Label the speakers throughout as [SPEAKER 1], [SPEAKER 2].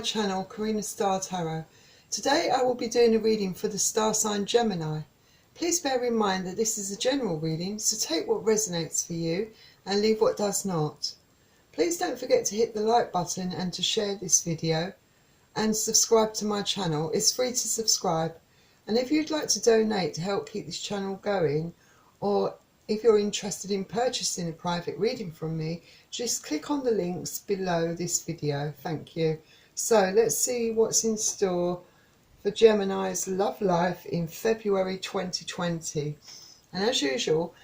[SPEAKER 1] channel, Karina Star Tarot. Today I will be doing a reading for the star sign Gemini. Please bear in mind that this is a general reading, so take what resonates for you and leave what does not. Please don't forget to hit the like button and to share this video and subscribe to my channel. It's free to subscribe, and if you'd like to donate to help keep this channel going, or if you're interested in purchasing a private reading from me, just click on the links below this video. Thank you. So let's see what's in store for Gemini's love life in February 2020. And as usual,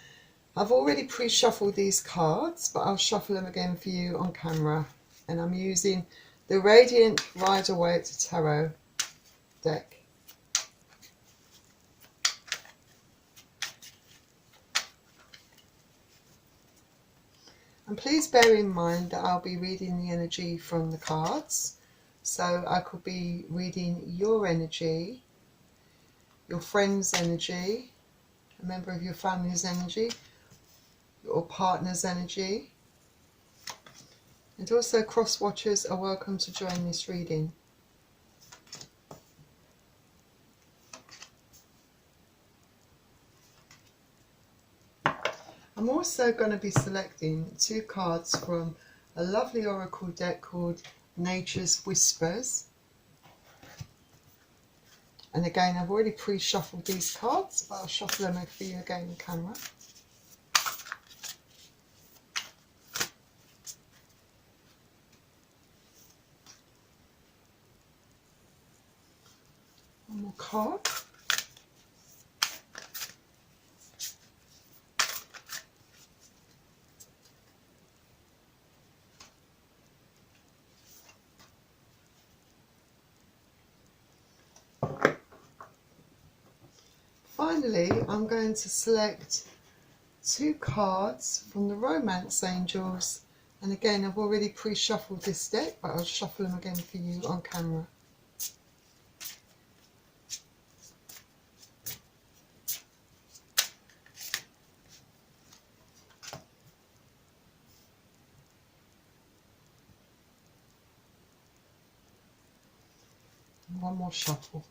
[SPEAKER 1] I've already pre-shuffled these cards, but I'll shuffle them again for you on camera. And I'm using the Radiant Rider-Waite Tarot deck. And please bear in mind that I'll be reading the energy from the cards. So I could be reading your energy, your friend's energy, a member of your family's energy, your partner's energy. And also cross-watchers are welcome to join this reading. I'm also going to be selecting two cards from a lovely oracle deck called Nature's Whispers. And again, I've already pre-shuffled these cards, but I'll shuffle them for you again on camera. One more card. Finally, I'm going to select two cards from the Romance Angels. And again, I've already pre-shuffled this deck, but I'll shuffle them again for you on camera. And one more shuffle.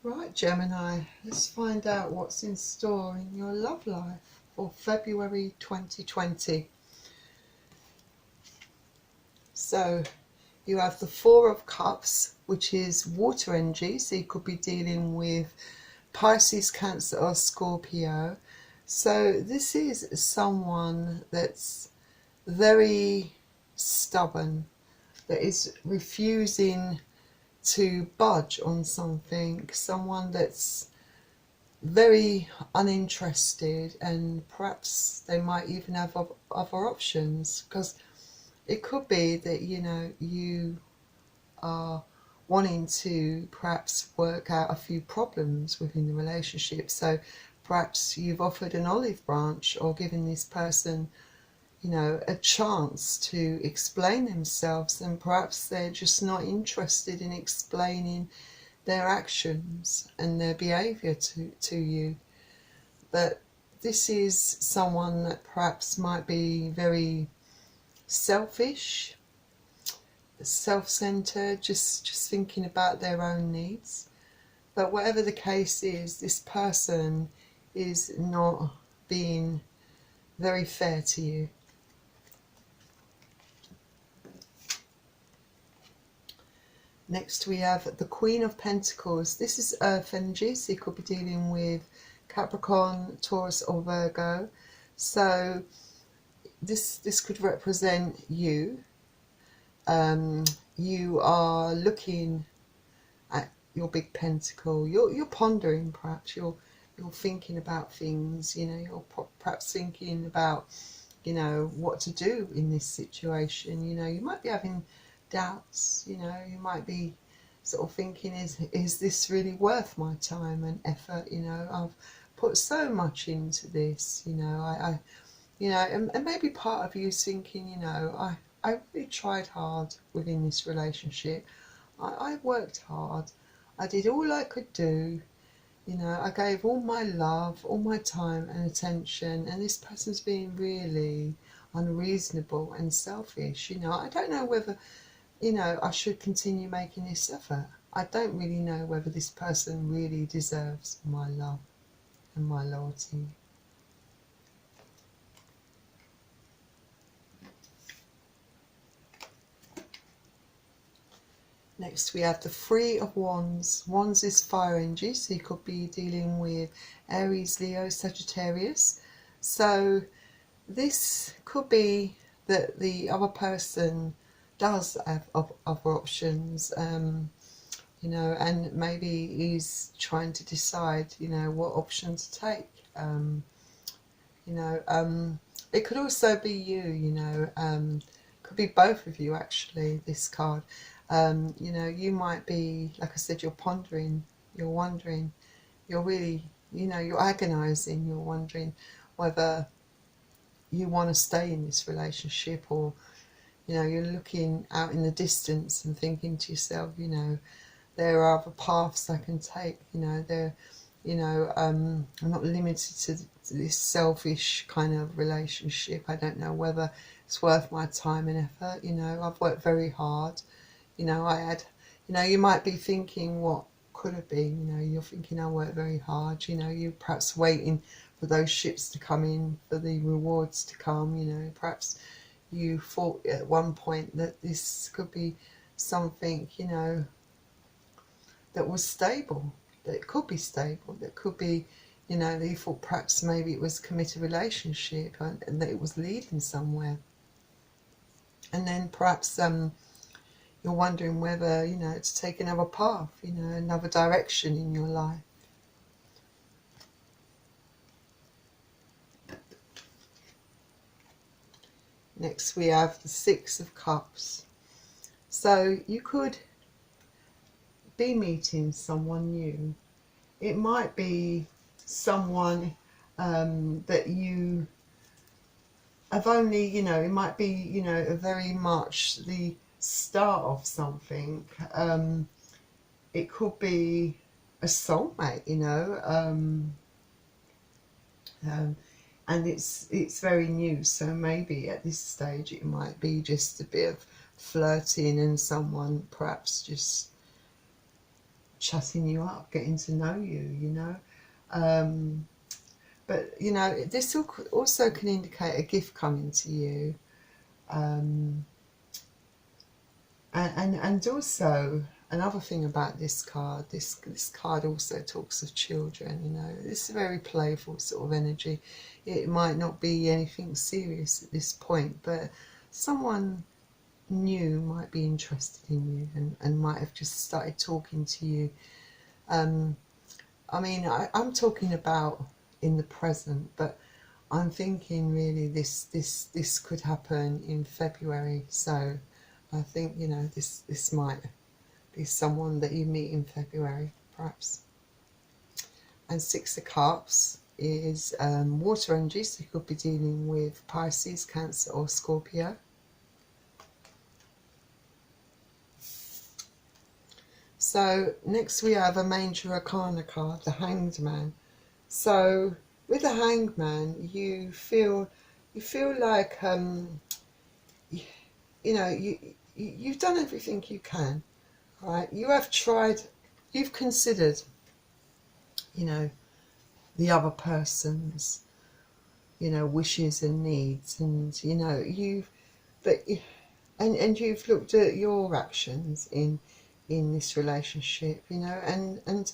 [SPEAKER 1] Right, Gemini, let's find out what's in store in your love life for February 2020. So you have the Four of Cups, which is water energy, so you could be dealing with Pisces, Cancer or Scorpio. So this is someone that's very stubborn, that is refusing to budge on something, someone that's very uninterested, and perhaps they might even have other options, because it could be that, you know, you are wanting to perhaps work out a few problems within the relationship. So perhaps you've offered an olive branch or given this person, you know, a chance to explain themselves, and perhaps they're just not interested in explaining their actions and their behaviour to you. But this is someone that perhaps might be very selfish, self-centered, just thinking about their own needs. But whatever the case is, this person is not being very fair to you. Next we have the Queen of Pentacles. This is earth energy, so you could be dealing with Capricorn, Taurus or Virgo. So this could represent you. You are looking at your big pentacle. You're pondering, perhaps. You're thinking about things. You know, you're perhaps thinking about, you know, what to do in this situation. You know, you might be having doubts. You know, you might be sort of thinking, is this really worth my time and effort? You know, I've put so much into this. You know, I you know, and maybe part of you is thinking, you know, I really tried hard within this relationship. I worked hard. I did all I could do. You know, I gave all my love, all my time and attention, and this person's being really unreasonable and selfish. You know, I don't know whether, you know, I should continue making this effort. I don't really know whether this person really deserves my love and my loyalty. Next we have the Three of Wands. Wands is fire energy, so you could be dealing with Aries, Leo, Sagittarius. So this could be that the other person does have other options, you know, and maybe he's trying to decide, you know, what option to take. You know, it could also be you, you know, could be both of you actually, this card. You know, you might be, like I said, you're pondering, you're wondering, you're really, you know, you're agonising, you're wondering whether you want to stay in this relationship, or, you know, you're looking out in the distance and thinking to yourself, you know, there are other paths I can take, you know, you know, I'm not limited to this selfish kind of relationship. I don't know whether it's worth my time and effort, you know, I've worked very hard. You know, you know, you might be thinking what could have been, you know, you're thinking I worked very hard, you know, you're perhaps waiting for those ships to come in, for the rewards to come, you know, perhaps you thought at one point that this could be something, you know, that was stable, that it could be stable, that could be, you know, that you thought perhaps maybe it was a committed relationship and that it was leading somewhere. And then perhaps you're wondering whether, you know, to take another path, you know, another direction in your life. Next we have the Six of Cups. So you could be meeting someone new. It might be someone that you have only, you know, it might be, you know, very much the start of something. It could be a soulmate, you know, and it's very new, so maybe at this stage it might be just a bit of flirting and someone perhaps just chatting you up, getting to know you, you know. But, you know, this also can indicate a gift coming to you. And also, another thing about this card, this card also talks of children, you know. This is a very playful sort of energy. It might not be anything serious at this point, but someone new might be interested in you and might have just started talking to you. I mean, I'm talking about in the present, but I'm thinking really this could happen in February. So I think, you know, this might be someone that you meet in February, perhaps. And Six of Cups is water energy, so you could be dealing with Pisces, Cancer or Scorpio. So next we have a Major Arcana card, the Hanged Man. So with the Hanged Man, you feel like you know, you've done everything you can, right? You have tried, you've considered, you know, the other person's, you know, wishes and needs, and you know, and you've looked at your actions in this relationship, you know, and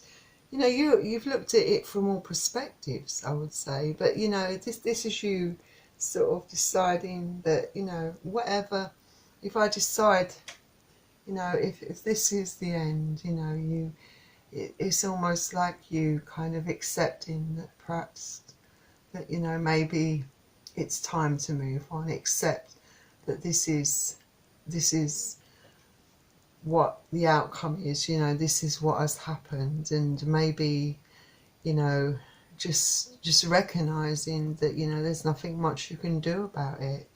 [SPEAKER 1] you know, you've looked at it from all perspectives, I would say. But you know, this is you sort of deciding that, you know, whatever, if I decide, you know, if this is the end, you know, it's almost like you kind of accepting that perhaps that, you know, maybe it's time to move on, accept that this is what the outcome is, you know, this is what has happened, and maybe, you know, just recognizing that, you know, there's nothing much you can do about it.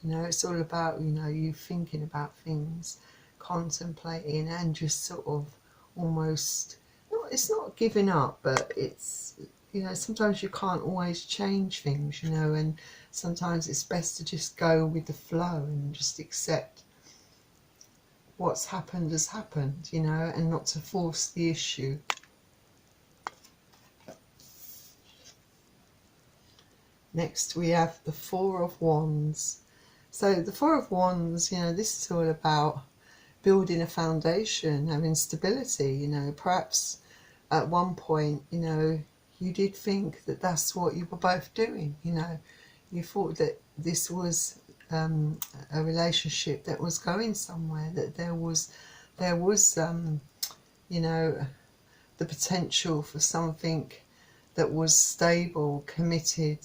[SPEAKER 1] You know, it's all about, you know, you thinking about things, contemplating, and just sort of almost, it's not giving up, but it's, you know, sometimes you can't always change things, you know, and sometimes it's best to just go with the flow and just accept what's happened has happened, you know, and not to force the issue. Next we have the Four of Wands. So the Four of Wands, you know, this is all about building a foundation, having stability, you know. Perhaps at one point, you know, you did think that that's what you were both doing, you know. You thought that this was a relationship that was going somewhere, that there was you know, the potential for something that was stable, committed,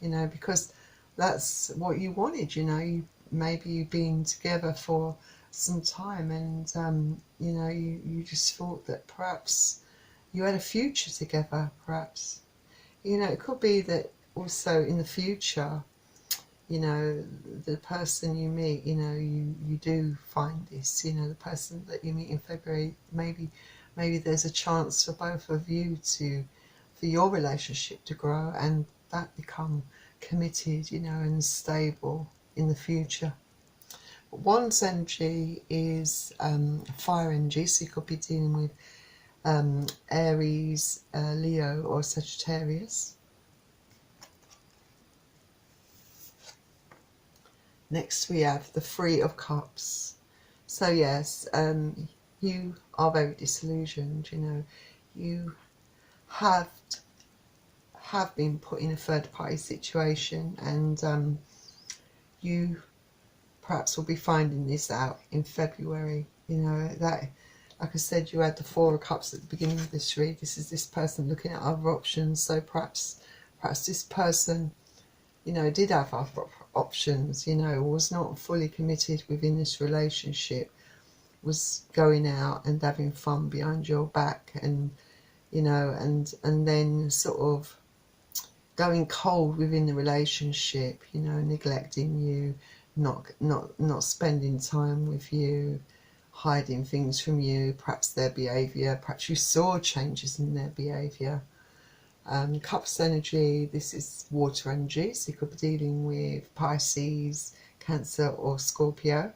[SPEAKER 1] you know, because that's what you wanted, you know. Maybe you've been together for some time, and you know, you just thought that perhaps you had a future together. Perhaps, you know, it could be that also in the future, you know, the person you meet, you know, you do find this, you know, the person that you meet in February, maybe there's a chance for both of you for your relationship to grow and that become committed, you know, and stable in the future. Wands energy is fire energy, so you could be dealing with Aries, Leo or Sagittarius. Next we have the Three of Cups. So yes, you are very disillusioned, you know. You have been put in a third party situation, and you perhaps will be finding this out in February, you know. That, like I said, you had the Four of Cups at the beginning of this read. This is this person looking at other options. So perhaps this person, you know, did have other options, you know, was not fully committed within this relationship, was going out and having fun behind your back, and, you know, and then sort of going cold within the relationship, you know, neglecting you, not spending time with you, hiding things from you, perhaps their behaviour, perhaps you saw changes in their behaviour. Cups energy, this is water energy, so you could be dealing with Pisces, Cancer or Scorpio.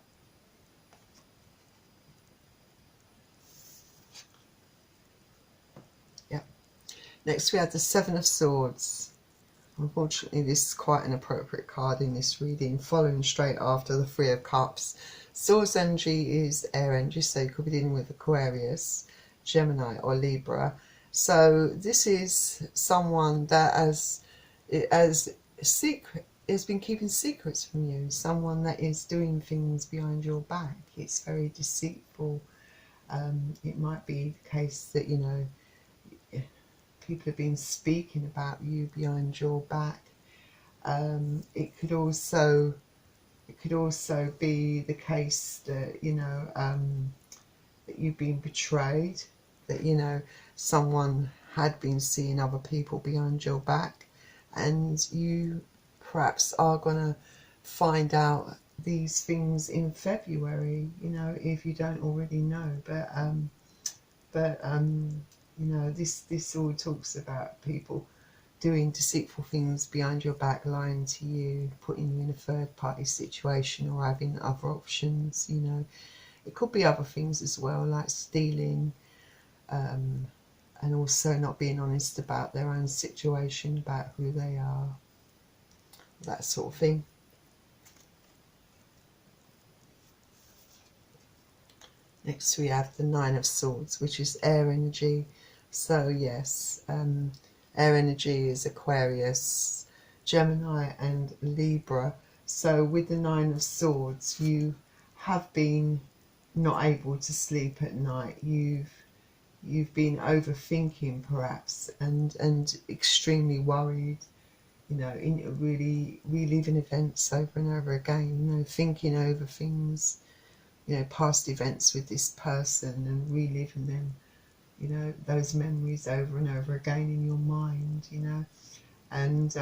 [SPEAKER 1] Yep. Next we have the Seven of Swords. Unfortunately, this is quite an appropriate card in this reading, following straight after the Three of Cups. Swords energy is air energy, so you could be dealing with Aquarius, Gemini or Libra. So this is someone that has been keeping secrets from you, someone that is doing things behind your back. It's very deceitful. It might be the case that, you know, people have been speaking about you behind your back. It could also be the case that, you know, that you've been betrayed, that, you know, someone had been seeing other people behind your back, and you perhaps are going to find out these things in February, you know, if you don't already know. But you know, this all talks about people doing deceitful things behind your back, lying to you, putting you in a third party situation, or having other options, you know. It could be other things as well, like stealing, and also not being honest about their own situation, about who they are, that sort of thing. Next we have the Nine of Swords, which is air energy. So yes, air energy is Aquarius, Gemini and Libra. So with the Nine of Swords, you have been not able to sleep at night. You've been overthinking perhaps, and extremely worried, you know, really reliving events over and over again, you know, thinking over things, you know, past events with this person and reliving them, you know, those memories over and over again in your mind, you know. And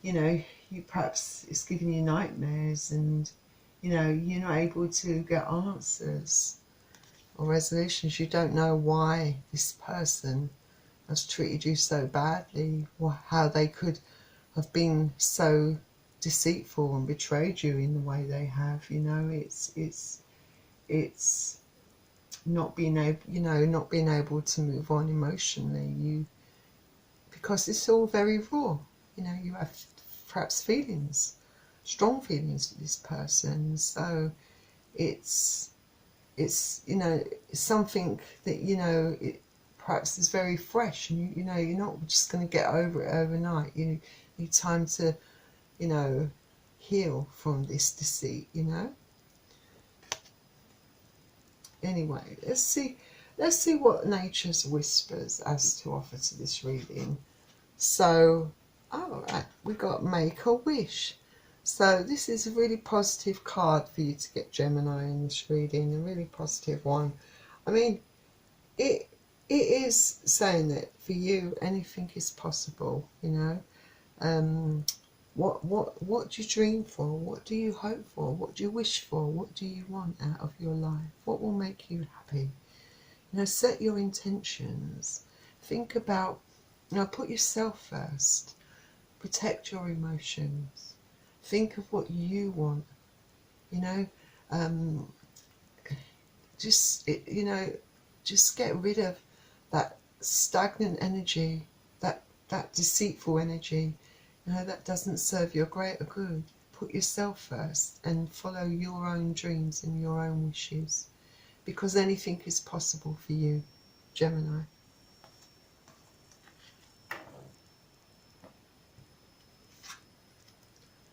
[SPEAKER 1] you know, you perhaps, it's giving you nightmares, and, you know, you're not able to get answers. or resolutions. You don't know why this person has treated you so badly, or how they could have been so deceitful and betrayed you in the way they have. You know, it's not being able, you know, not being able to move on emotionally. Because it's all very raw. You know, you have perhaps feelings, strong feelings for this person. So it's you know, it's something that, you know, it perhaps is very fresh, and you know, you're not just going to get over it overnight. You need time to, you know, heal from this deceit, you know. Anyway, let's see what nature's whispers has to offer to this reading. So, all right, we got Make a Wish. So this is a really positive card for you to get, Gemini, in this reading, a really positive one. I mean, it is saying that for you, anything is possible, you know. What do you dream for? What do you hope for? What do you wish for? What do you want out of your life? What will make you happy? You know, set your intentions. Think about, you know, put yourself first. Protect your emotions. Think of what you want. You know, you know, just get rid of that stagnant energy, that deceitful energy, you know, that doesn't serve your greater good. Put yourself first and follow your own dreams and your own wishes, because anything is possible for you, Gemini.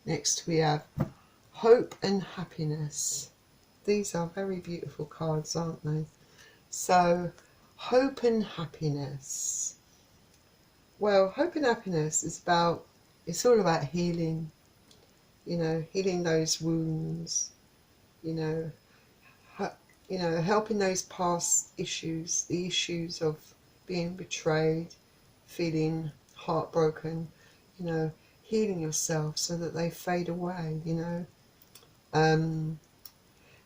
[SPEAKER 1] Next we have Hope and Happiness. These are very beautiful cards, aren't they? So, Hope and Happiness. Well, Hope and Happiness is about, it's all about healing, you know, healing those wounds, you know, helping those past issues, the issues of being betrayed, feeling heartbroken, you know, healing yourself so that they fade away, you know.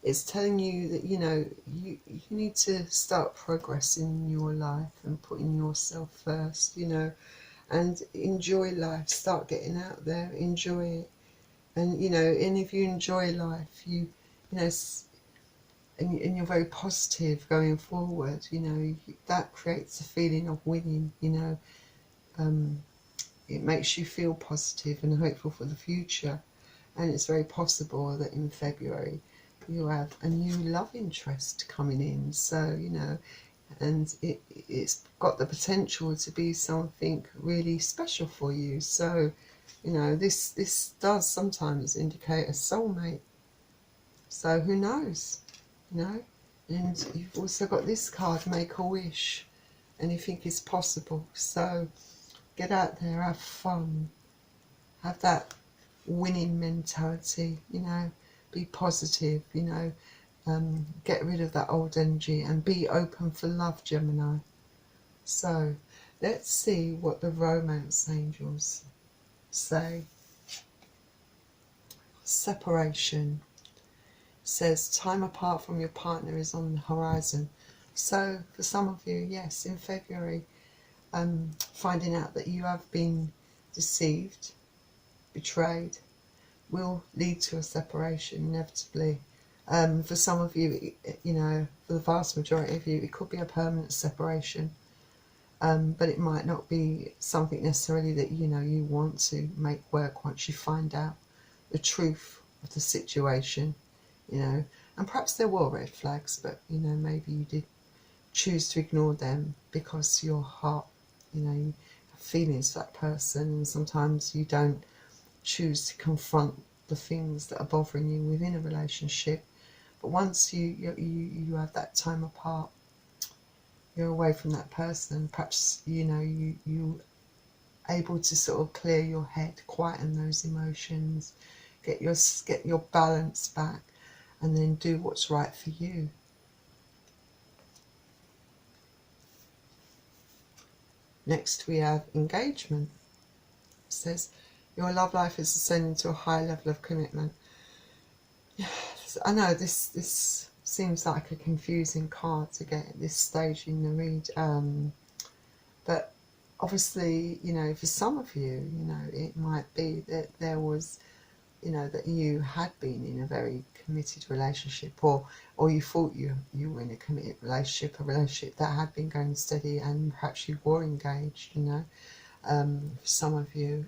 [SPEAKER 1] It's telling you that, you know, you need to start progressing in your life and putting yourself first, you know, and enjoy life. Start getting out there, enjoy it. And, you know, and if you enjoy life, you know, and you're very positive going forward, you know, that creates a feeling of winning, you know. It makes you feel positive and hopeful for the future. And it's very possible that in February you have a new love interest coming in. So, you know, and it's got the potential to be something really special for you. So, you know, this does sometimes indicate a soulmate. So who knows, you know. And you've also got this card, Make a Wish. Anything is possible. So get out there, have fun, have that winning mentality, you know, be positive, you know, get rid of that old energy and be open for love, Gemini. So let's see what the romance angels say. Separation says time apart from your partner is on the horizon. So for some of you, yes, in February, finding out that you have been deceived, betrayed, will lead to a separation inevitably. For some of you, you know, for the vast majority of you, it could be a permanent separation, but it might not be something necessarily that, you know, you want to make work once you find out the truth of the situation, you know. And perhaps there were red flags, but, you know, maybe you did choose to ignore them because your heart, you know, you have feelings for that person, and sometimes you don't choose to confront the things that are bothering you within a relationship. But once you have that time apart, you're away from that person, perhaps, you know, you able to sort of clear your head, quieten those emotions, get your balance back, and then do what's right for you. Next we have Engagement. It says your love life is ascending to a high level of commitment. I know this seems like a confusing card to get at this stage in the read. But obviously, you know, for some of you, you know, it might be that there was, you know, that you had been in a very committed relationship, or you thought you were in a committed relationship, a relationship that had been going steady, and perhaps you were engaged, you know, for some of you,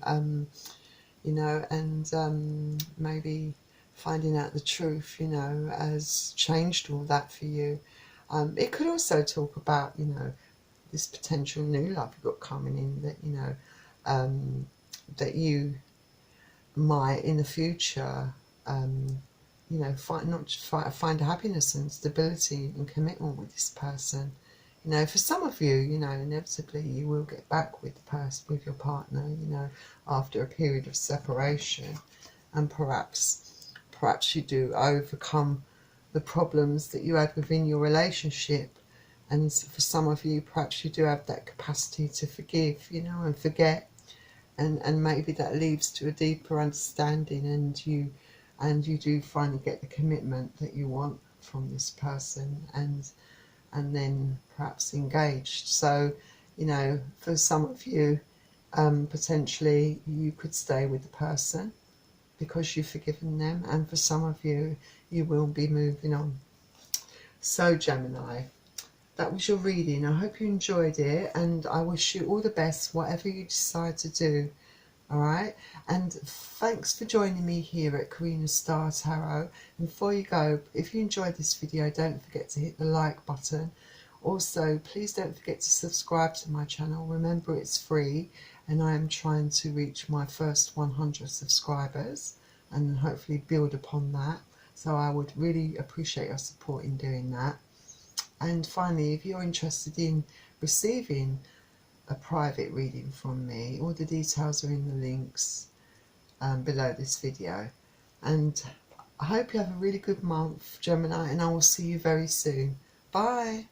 [SPEAKER 1] you know, and maybe finding out the truth, you know, has changed all that for you. It could also talk about, you know, this potential new love you've got coming in, that, you know, that you might in the future, you know, find happiness and stability and commitment with this person. You know, for some of you, you know, inevitably you will get back with the person, with your partner, you know, after a period of separation, and perhaps you do overcome the problems that you had within your relationship. And for some of you, perhaps you do have that capacity to forgive, you know, and forget, and maybe that leads to a deeper understanding, and you do finally get the commitment that you want from this person, and then perhaps engaged. So, you know, for some of you, potentially you could stay with the person because you've forgiven them, and for some of you, you will be moving on. So Gemini, that was your reading. I hope you enjoyed it, and I wish you all the best whatever you decide to do. Alright, and thanks for joining me here at Karina Star Tarot. And before you go, if you enjoyed this video, don't forget to hit the like button. Also, please don't forget to subscribe to my channel. Remember, it's free, and I am trying to reach my first 100 subscribers and hopefully build upon that. So I would really appreciate your support in doing that. And finally, if you're interested in receiving a private reading from me, all the details are in the links below this video. And I hope you have a really good month, Gemini, and I will see you very soon. Bye.